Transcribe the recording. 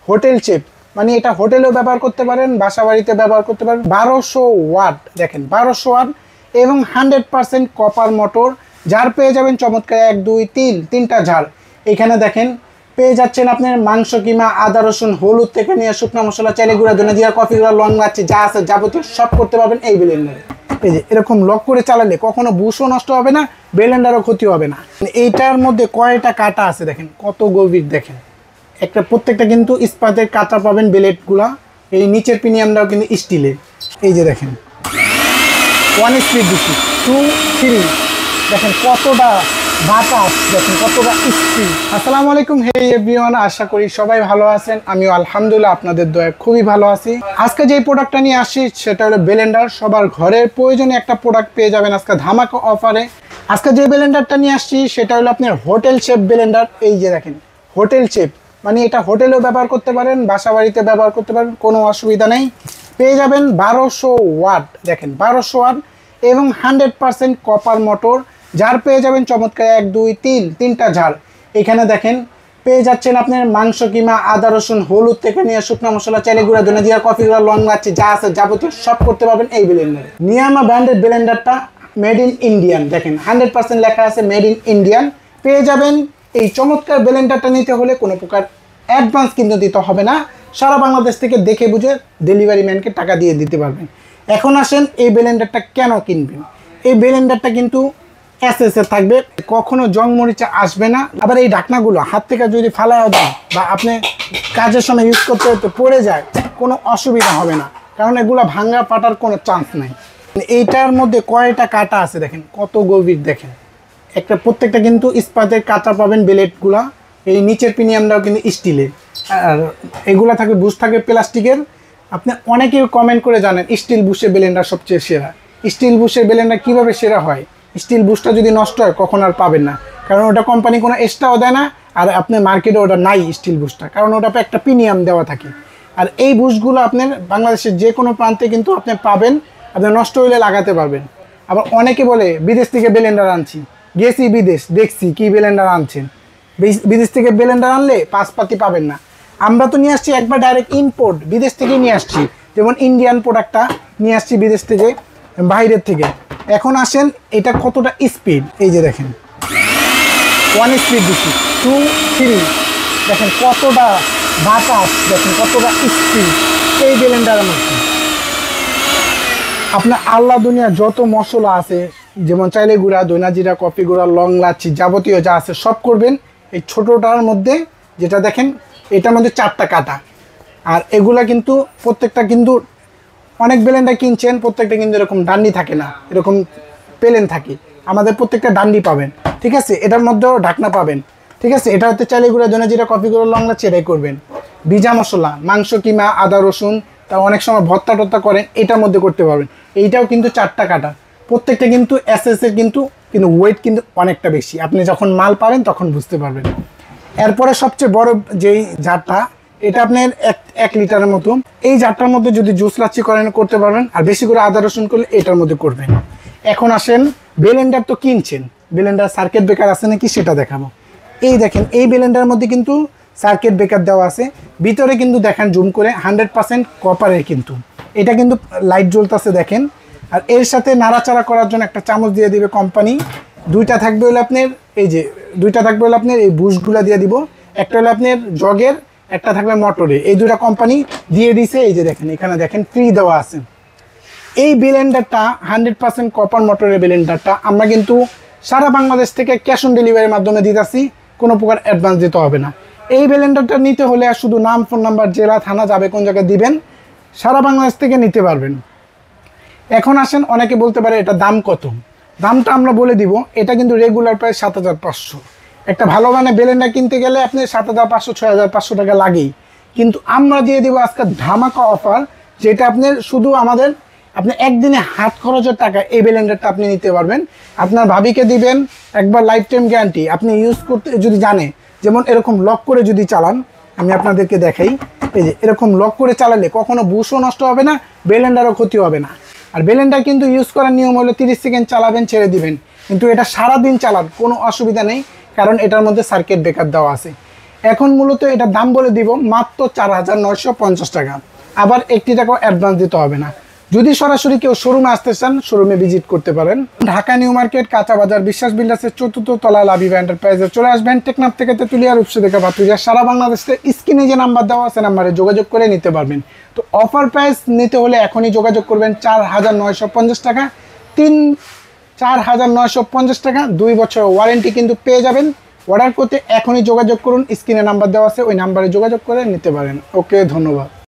Hotel চেপ, মানে এটা হোটেলেও ব্যবহার করতে পারেন, বাসা বাড়িতে ব্যবহার করতে পারেন। 1200 ওয়াট, দেখেন 1200 ওয়াট এবং 100% কপার মোটর। ঝাড় পেয়ে যাবেন চমৎকার 1 2 3 তিনটা ঝাড়। এখানে দেখেন পেয়ে যাচ্ছেন আপনার মাংস কিমা, আদা রসুন হলুদ থেকে নিয়ে শুকনো মশলা, চাইলে গুঁড়া, ধনে জিরা, কফি গুঁড়া, লং লাচ্ছি যা আছে যাবতীয় সব করতে পারবেন এই ব্লেন্ডারে। এই যে এরকম লক করে চালালে কখনো বুশও নষ্ট হবে না, ব্লেন্ডারও ক্ষতি হবে না। এইটার মধ্যে কয়টা কাটা আছে দেখেন, কত গভীর দেখেন। একটা প্রত্যেকটা কিন্তু ইস্পাতের কাটা পাবেন ব্লেডগুলা। এই নিচের প্রিমিয়ামটাও কিন্তু স্টিলের। এই যে দেখেন 1 স্পিড দিচ্ছি, 2 3, দেখেন কতটা বাতাস, দেখেন কতটা স্পিড। আসসালামু আলাইকুম, হে এভরিওয়ান, আশা করি সবাই ভালো আছেন। আমিও আলহামদুলিল্লাহ আপনাদের দয়ায় খুবই ভালো আছি। আজকে যে প্রোডাক্টটা নিয়ে আসি সেটা হলো ব্লেন্ডার। সবার ঘরের প্রয়োজনীয় একটা প্রোডাক্ট পেয়ে যাবেন আজকে ধামাকা অফারে। আজকে যে ব্লেন্ডারটা নিয়ে আসছি সেটা হলো আপনার হোটেল শেপ ব্লেন্ডার। এই যে দেখেন হোটেল শেপ, মানে এটা হোটেলেও ব্যবহার করতে পারেন, বাসা বাড়িতে ব্যবহার করতে পারেন, কোনো অসুবিধা নেই। পেয়ে যাবেন 1200 ওয়াট, দেখেন 1200 ওয়াট এবং 100% কপার মোটর। ঝাড় পেয়ে যাবেন চমৎকার 1 2 3 তিনটা ঝাড়। এখানে দেখেন পেয়ে যাচ্ছেন আপনার মাংস কিমা, আদা রসুন হলুদ থেকে নিয়ে শুকনো মশলা, চাইলে গুঁড়া, ধনে জিরা, কফি গুঁড়া, লং লাচ্ছি যা আছে যাবতীয় সব করতে পারবেন এই ব্লেন্ডারে। নিয়ামা ব্র্যান্ডের ব্লেন্ডারটা মেড ইন ইন্ডিয়ান, দেখেন 100% লেখা আছে মেড ইন ইন্ডিয়ান। পেয়ে যাবেন এই চমৎকার ব্লেন্ডারটা নিতে হলে কোনো প্রকার অ্যাডভান্স কিন্তু দিতে হবে না, সারা বাংলাদেশ থেকে দেখে বুঝে ডেলিভারি ম্যানকে টাকা দিয়ে দিতে পারবেন। এখন আসেন এই ব্লেন্ডারটা কেন কিনবেন। এই ব্লেন্ডারটা কিন্তু এসএস এর থাকবে, কখনো জং মরিচা আসবে না। আবার এই ঢাকনাগুলো হাত থেকে যদি ফালাও দেন বা আপনি কাজের সময় ইউজ করতে করতে পড়ে যায়, কোনো অসুবিধা হবে না, কারণ এগুলো ভাঙা ফাটার কোনো চান্স নাই। এইটার মধ্যে কয়টা কাটা আছে দেখেন, কত গভীর দেখেন। একটা প্রত্যেকটা কিন্তু ইস্পাতের কাটা পাবেন ব্লেডগুলা। এই নিচের প্রিমিয়ামটাও কিন্তু স্টিলের, আর এগুলা থাকে বুশ থাকে প্লাস্টিকের। আপনি অনেকেই কমেন্ট করে জানেন স্টিল বুশের ব্লেন্ডার সবচেয়ে সেরা। স্টিল বুশের ব্লেন্ডার কীভাবে সেরা হয়, স্টিল বুশটা যদি নষ্ট হয় কখন আর পাবেন না, কারণ ওটা কোম্পানি কোনো এক্সট্রাও দেয় না। আর আপনার মার্কেটে ওটা নাই স্টিল বুশটা, কারণ ওটা একটা প্রিমিয়াম দেওয়া থাকে। আর এই বুশগুলো আপনার বাংলাদেশের যে কোনো প্রান্তে কিন্তু আপনি পাবেন, আপনি নষ্ট হলে লাগাতে পারবেন। আবার অনেকে বলে বিদেশ থেকে ব্লেন্ডার আনছি, গেছি বিদেশ দেখছি কী ব্লেন্ডার আনছেন। বিদেশ থেকে ব্লেন্ডার আনলে পাশপাতি পাবেন না। আমরা তো নিয়ে আসছি একবার ডাইরেক্ট ইম্পোর্ট, বিদেশ থেকেই নিয়ে আসছি। যেমন ইন্ডিয়ান প্রোডাক্টটা নিয়ে আসছি বিদেশ থেকে, বাইরের থেকে। এখন আসেন এটা কতটা স্পিড। এই যে দেখেন 1 স্পিড দিচ্ছি, 2 3, দেখেন কতটা বাতাস, দেখেন কতটা স্পিড এই ব্লেন্ডারের মধ্যে। আপনার আল্লাহ দুনিয়া যত মশলা আছে, যেমন চাইলে গুঁড়া, ধনা জিরা, কফি গুঁড়া, লং লাচ্ছি যাবতীয় যা আছে সব করবেন এই ছোটোটার মধ্যে। যেটা দেখেন এটার মধ্যে 4টা কাটা। আর এগুলা কিন্তু প্রত্যেকটা কিন্তু অনেক ব্লেন্ডার কিনছেন, প্রত্যেকটা কিন্তু এরকম ডান্ডি থাকে না, এরকম প্লেন থাকে। আমাদের প্রত্যেকটা ডান্ডি পাবেন, ঠিক আছে। এটার মধ্যেও ঢাকনা পাবেন, ঠিক আছে। এটা হচ্ছে চাইলে গুঁড়া, ধনে জিরা, কফি গুঁড়া, লং লাচ্ছি এটাই করবেন। ভিজা মশলা, মাংস কিমা, আদা রসুন, তা অনেক সময় ভর্তা টর্তা করেন, এটার মধ্যে করতে পারবেন। এইটাও কিন্তু 4টা কাটা, প্রত্যেকটা কিন্তু এসএস এর কিন্তু ওয়েট কিন্তু অনেকটা বেশি। আপনি যখন মাল পাবেন তখন বুঝতে পারবেন। এরপরে সবচেয়ে বড় যেই জারটা, এটা আপনার 1 লিটারের মতো। এই জারটার মধ্যে যদি জুস লাচ্ছি করেন করতে পারবেন, আর বেশি করে আদা রসুন করলে এটার মধ্যে করবেন। এখন আসেন ব্লেন্ডার তো কিনছেন, ব্লেন্ডার সার্কিট ব্রেকার আছে নাকি সেটা দেখাবো। এই দেখেন এই ব্লেন্ডারের মধ্যে কিন্তু সার্কিট ব্রেকার দেওয়া আছে, ভিতরে কিন্তু দেখেন জুম করে 100% কপারের কিন্তু। এটা কিন্তু লাইট জ্বলতেছে দেখেন। আর এর সাথে নাড়াচাড়া করার জন্য একটা চামচ দিয়ে দিবে কোম্পানি। 2টা থাকবে হলো আপনার, এই যে 2টা থাকবে হলো আপনার এই বুশগুলা দিয়ে দিব। একটা হলো আপনার জগের, একটা থাকবে মোটরে। এই 2টা কোম্পানি দিয়ে দিছে। এই যে দেখেন এখানে দেখেন ফ্রি দেওয়া আছে। এই ব্লেন্ডারটা 100% কপার মোটরের ব্লেন্ডারটা আমরা কিন্তু সারা বাংলাদেশ থেকে ক্যাশ অন ডেলিভারির মাধ্যমে দিতেছি, কোনো প্রকার অ্যাডভান্স দিতে হবে না। এই ব্লেন্ডারটা নিতে হলে শুধু নাম, ফোন নাম্বার, জেলা, থানা, যাবে কোন জায়গায় দিবেন, সারা বাংলাদেশ থেকে নিতে পারবেন। এখন আসেন অনেকে বলতে পারে এটা দাম কত, দামটা আমরা বলে দিব। এটা কিন্তু রেগুলার প্রায় 7500। একটা ভালো মানে ব্লেন্ডার কিনতে গেলে আপনি 7500 6500 টাকা লাগেই, কিন্তু আমরা দিয়ে দিব আজকে ধামাকা অফার, যেটা আপনার শুধু আমাদের আপনি একদিনে হাত খরচের টাকা এই ব্লেন্ডারটা আপনি নিতে পারবেন। আপনার ভাবিকে দিবেন একবার লাইফ টাইম গ্যারান্টি, আপনি ইউজ করতে যদি জানে। যেমন এরকম লক করে যদি চালান, আমি আপনাদেরকে দেখাই। এই যে এরকম লক করে চালালে কখনো বুশও নষ্ট হবে না, ব্লেন্ডারও ক্ষতি হবে না। আর ব্লেন্ডার কিন্তু ইউজ করার নিয়ম হলো 30 সেকেন্ড চালাবেন, ছেড়ে দিবেন, কিন্তু এটা সারাদিন চালান কোনো অসুবিধা নেই, কারণ এটার মধ্যে সার্কিট ব্রেকার দেওয়া আছে। এখন মূলত এটা দাম বলে দিব মাত্র 4,950 টাকা। আবার 1 টাকাও অ্যাডভান্স দিতে হবে না। যদি সরাসরি কেউ শোরুমে আসতে চান শোরুমে ভিজিট করতে পারেন। ঢাকা নিউ মার্কেট কাঁচা বাজার বিশ্বাস বিল্ডার্সের 4th তলা লাবিবা এন্টারপ্রাইজে চলে আসবেন। টেকনাফ থেকে তেতুলিয়া রূপসী থেকে ভাতুরিয়া সারা বাংলাদেশে স্ক্রিনে যে নাম্বার দেওয়া আছে নাম্বারে যোগাযোগ করে নিতে পারবেন। তো অফার প্রাইস নিতে হলে এখনই যোগাযোগ করবেন 4,950 টাকা, 4,950 টাকা 2 বছর ওয়ারেন্টি কিন্তু পেয়ে যাবেন। অর্ডার করতে এখনই যোগাযোগ করুন, স্ক্রিনে নাম্বার দেওয়া আছে ওই নাম্বারে যোগাযোগ করে নিতে পারেন। ওকে, ধন্যবাদ।